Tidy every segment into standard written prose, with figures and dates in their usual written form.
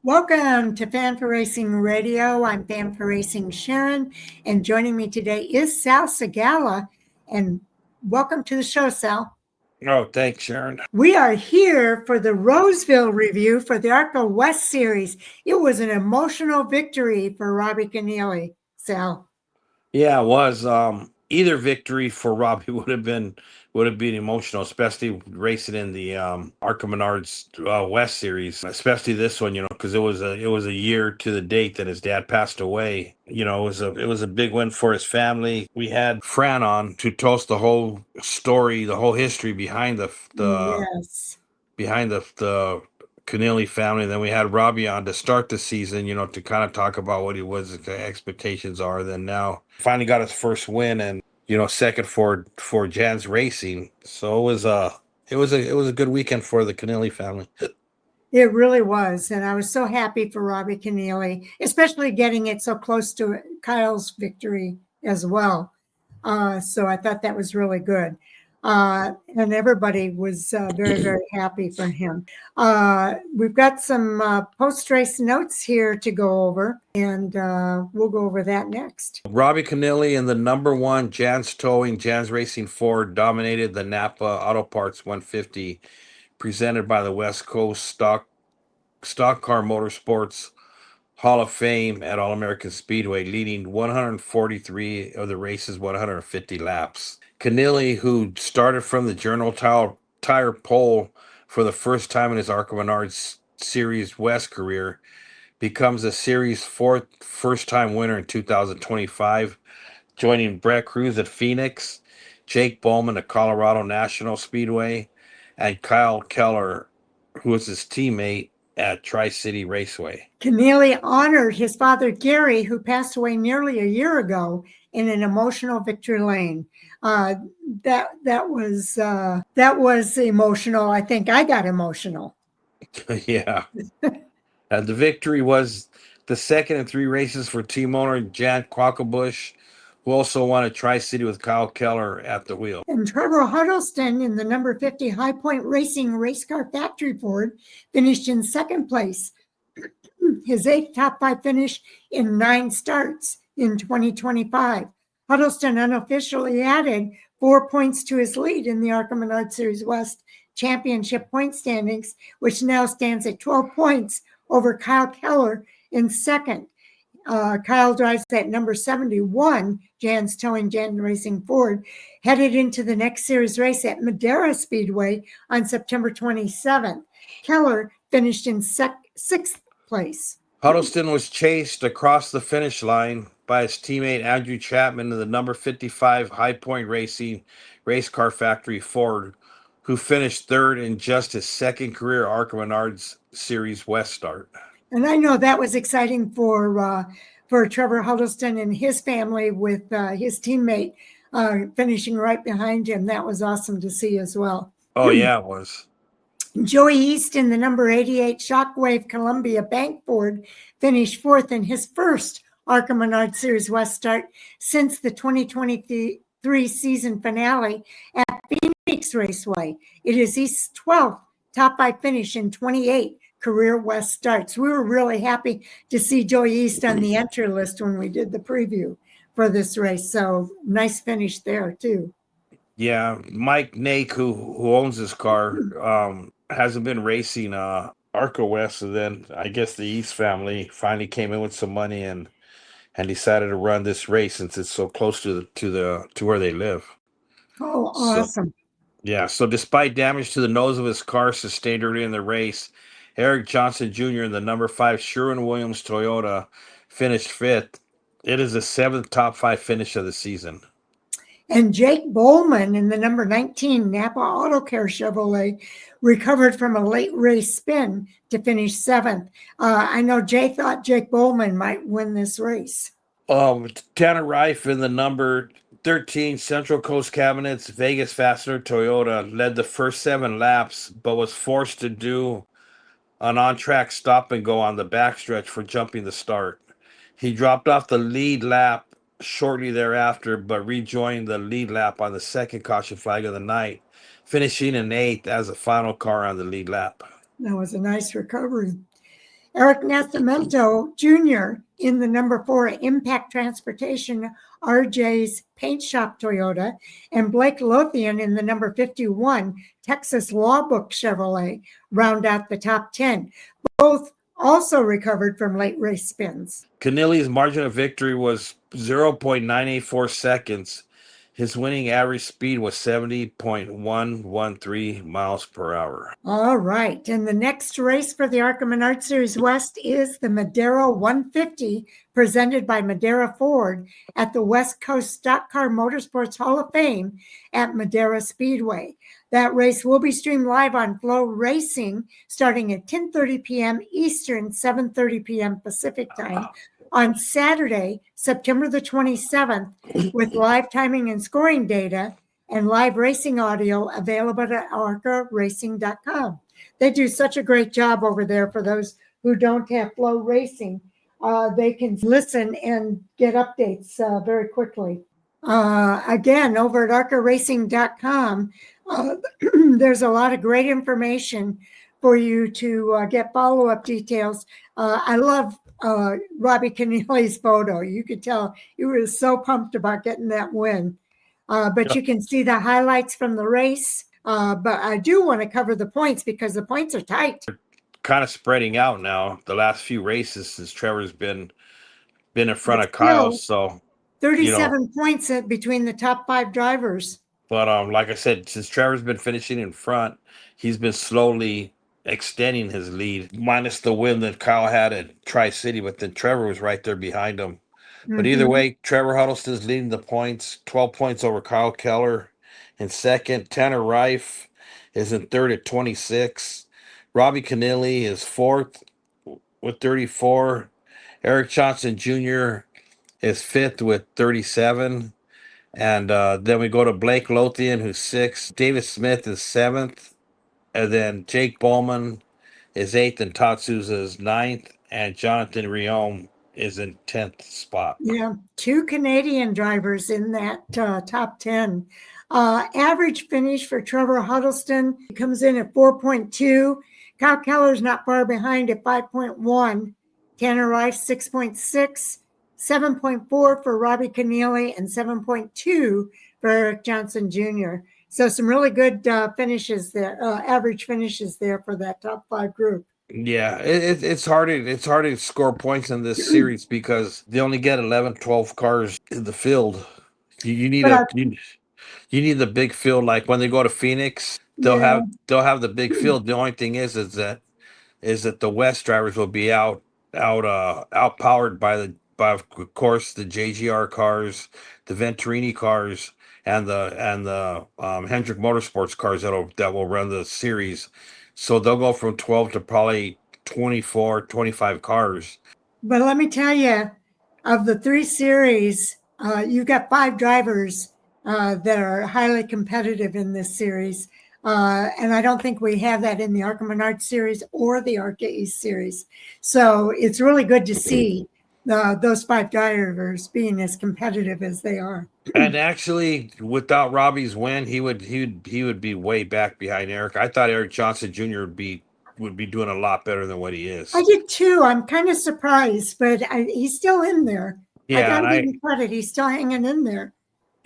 Welcome to Fan for Racing Radio. I'm Fan for Racing Sharon, and joining me today is Sal Segala. And welcome to the show, Sal. Oh, thanks, Sharon. We are here for the Roseville review for the ARCA West series. It was an emotional victory for Robbie Kennealy, Sal. Yeah, it was. Either victory for Robbie would have been emotional, especially racing in the ARCA Menards West series, especially this one, because it was a year to the date that his dad passed away. It was a big win for his family. We had Fran on to tell us the whole story, the whole history behind Yes. the Kennealy family. Then we had Robbie on to start the season, to kind of talk about what the expectations are. Then now finally got his first win and second for Jan's Racing. So it was a good weekend for the Kennealy family. It really was. And I was so happy for Robbie Kennealy, especially getting it so close to Kyle's victory as well. So I thought that was really good. And everybody was very, very happy for him. We've got some post-race notes here to go over, and we'll go over that next. Robbie Kennealy in the number one Jan's Towing, Jan's Racing Ford dominated the NAPA Auto Parts 150 presented by the West Coast Stock Car Motorsports Hall of Fame at All-American Speedway, leading 143 of the race's 150 laps. Kennealy, who started from the General Tire pole for the first time in his ARCA Menards Series West career, becomes the Series' first-time winner in 2025, joining Brett Cruz at Phoenix, Jake Bowman at Colorado National Speedway, and Kyle Keller, who was his teammate at Tri-City Raceway. Kennealy honored his father, Gary, who passed away nearly a year ago, in an emotional victory lane. That was emotional. I think I got emotional. Yeah. The victory was the second in three races for team owner Jan Quackenbush, who also won at Tri-City with Kyle Keller at the wheel. And Trevor Huddleston in the number 50 High Point Racing Race Car Factory Ford finished in second place. His eighth top five finish in 9 starts in 2025. Huddleston unofficially added 4 points to his lead in the ARCA Menards Series West Championship point standings, which now stands at 12 points over Kyle Keller in second. Kyle drives that number 71, Jan's Towing, Jan Racing Ford, headed into the next series race at Madera Speedway on September 27th. Keller finished in sixth place. Huddleston was chased across the finish line by his teammate Andrew Chapman in the number 55 High Point Racing Race Car Factory Ford, who finished third in just his second career ARCA Menards Series West start. And I know that was exciting for Trevor Huddleston and his family, with his teammate finishing right behind him. That was awesome to see as well. Oh, yeah, it was. Joey East in the number 88 Shockwave Columbia Bank Ford finished fourth in his first ARCA Menards Series West start since the 2023 season finale at Phoenix Raceway. It is East's 12th top five finish in 28 career West starts. We were really happy to see Joey East on the entry list when we did the preview for this race. So nice finish there too. Yeah, Mike Nake, who owns this car, hasn't been racing ARCA West, and then I guess the East family finally came in with some money and decided to run this race since it's so close to where they live. Oh, awesome. So despite damage to the nose of his car sustained early in the race, Eric Johnson Jr. in the number 5 Sherwin-Williams Toyota finished fifth. It is the 7th top 5 finish of the season. And Jake Bowman in the number 19 Napa Auto Care Chevrolet recovered from a late race spin to finish 7th. I know Jay thought Jake Bowman might win this race. Tanner Reif in the number 13 Central Coast Cabinets Vegas Fastener Toyota led the first 7 laps, but was forced to do an on-track stop and go on the backstretch for jumping the start. He dropped off the lead lap shortly thereafter, but rejoined the lead lap on the second caution flag of the night, finishing in 8th as the final car on the lead lap. That was a nice recovery. Eric Nascimento Jr. in the number 4 Impact Transportation RJ's Paint Shop Toyota, and Blake Lothian in the number 51 Texas Law Book Chevrolet round out the top 10. Both also recovered from late race spins. Kennealy's margin of victory was 0.984 seconds. His winning average speed was 70.113 miles per hour. All right. And the next race for the ARCA Menard Series West is the Madera 150, presented by Madera Ford at the West Coast Stock Car Motorsports Hall of Fame at Madera Speedway. That race will be streamed live on Flow Racing starting at 10:30 p.m. Eastern, 7:30 p.m. Pacific time on Saturday, September the 27th, with live timing and scoring data and live racing audio available at arcaracing.com. They do such a great job over there for those who don't have Flow Racing. They can listen and get updates very quickly. Again, over at arcaracing.com, there's a lot of great information for you to get follow-up details. I love Robbie Kennealy's photo. You could tell he was so pumped about getting that win. But you can see the highlights from the race. But I do want to cover the points because the points are tight. Kind of spreading out now the last few races since Trevor's been in front of Kyle. So 37 points between the top 5 drivers. But like I said, since Trevor's been finishing in front, he's been slowly extending his lead, minus the win that Kyle had at Tri-City, but then Trevor was right there behind him. But either way, Trevor Huddleston's leading the points, 12 points over Kyle Keller in second. Tanner Reif is in third at 26. Robbie Kennealy is fourth with 34. Eric Johnson Jr. is fifth with 37. And then we go to Blake Lothian, who's sixth. David Smith is seventh. And then Jake Bowman is eighth, and Todd Souza is ninth. And Jonathan Riome is in 10th spot. Yeah, 2 Canadian drivers in that top 10. Average finish for Trevor Huddleston comes in at 4.2. Kyle Keller's not far behind at 5.1. Tanner Reif 6.6. 7.4 for Robbie Kennealy and 7.2 for Eric Johnson Jr. So some really good finishes there, average finishes there for that top 5 group. Yeah, it's hard to score points in this series because they only get 11, 12 cars in the field. You need you need the big field. Like when they go to Phoenix, they'll have the big field. The only thing is that the West drivers will be outpowered by of course the JGR cars, the Venturini cars, and the Hendrick Motorsports cars that will run the series. So they'll go from 12 to probably 24, 25 cars. But let me tell you, of the 3 series, you've got 5 drivers that are highly competitive in this series. And I don't think we have that in the ARCA Menard series or the ARCA East series. So it's really good to see those 5 drivers being as competitive as they are. And actually, without Robbie's win, he would be way back behind Eric. I thought Eric Johnson Jr. would be doing a lot better than what he is. I did too. I'm kind of surprised, but he's still in there. Yeah, I gotta give him credit. He's still hanging in there.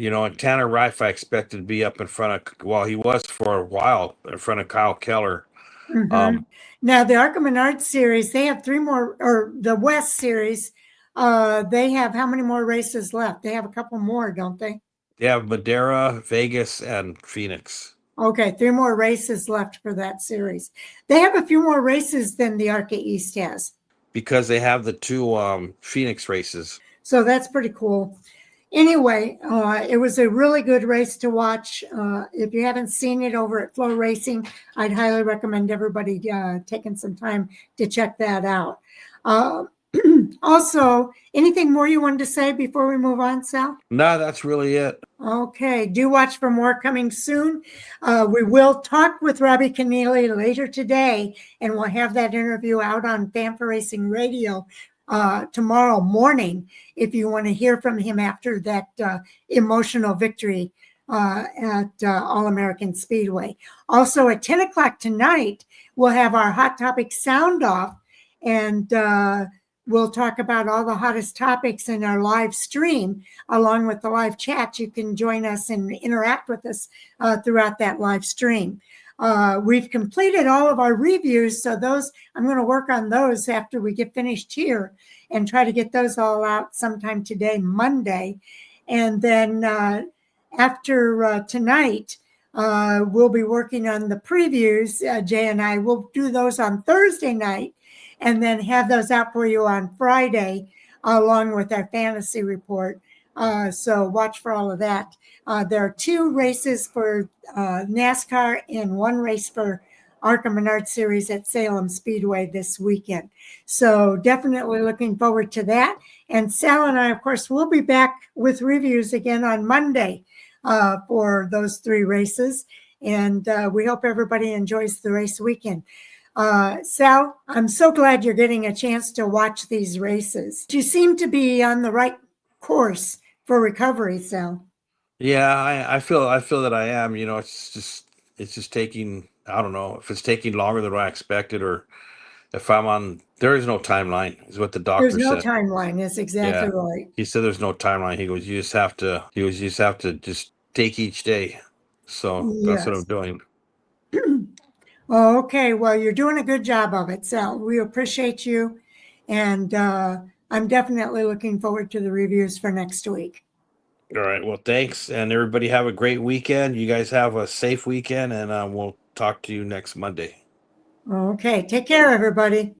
And Tanner Reif, I expected to be up in front of. Well, he was for a while in front of Kyle Keller. Now the ARCA Menard series, they have 3 more, or the West series. They have how many more races left? They have a couple more, don't they? They have Madera, Vegas, and Phoenix. Okay, 3 more races left for that series. They have a few more races than the ARCA East has. Because they have the 2 Phoenix races. So that's pretty cool. Anyway, it was a really good race to watch. If you haven't seen it over at Flow Racing, I'd highly recommend everybody taking some time to check that out. Also, anything more you wanted to say before we move on, Sal? No, that's really it. Okay, do watch for more coming soon. We will talk with Robbie Kennealy later today, and we'll have that interview out on Famfa Racing Radio tomorrow morning if you want to hear from him after that emotional victory at All-American Speedway. Also, at 10 o'clock tonight, we'll have our Hot Topic Sound Off, And we'll talk about all the hottest topics in our live stream, along with the live chat. You can join us and interact with us throughout that live stream. We've completed all of our reviews, so those I'm going to work on those after we get finished here and try to get those all out sometime today, Monday. And then after tonight, we'll be working on the previews. Jay and I will do those on Thursday night and then have those out for you on Friday, along with our fantasy report. So watch for all of that. There are 2 races for NASCAR and 1 race for ARCA Menard Series at Salem Speedway this weekend. So definitely looking forward to that. And Sal and I, of course, will be back with reviews again on Monday for those 3 races. And we hope everybody enjoys the race weekend. Sal, I'm so glad you're getting a chance to watch these races. You seem to be on the right course for recovery, Sal. Yeah, I feel that I am. It's just taking, I don't know if it's taking longer than I expected, or if there is no timeline, is what the doctor There's no said. timeline. That's exactly right. He said there's no timeline. He goes, you just have to just take each day. So that's what I'm Yes. doing. Okay, well, you're doing a good job of it, Sal. We appreciate you. And I'm definitely looking forward to the reviews for next week. All right. Well, thanks. And everybody have a great weekend. You guys have a safe weekend, and we'll talk to you next Monday. Okay, take care, everybody.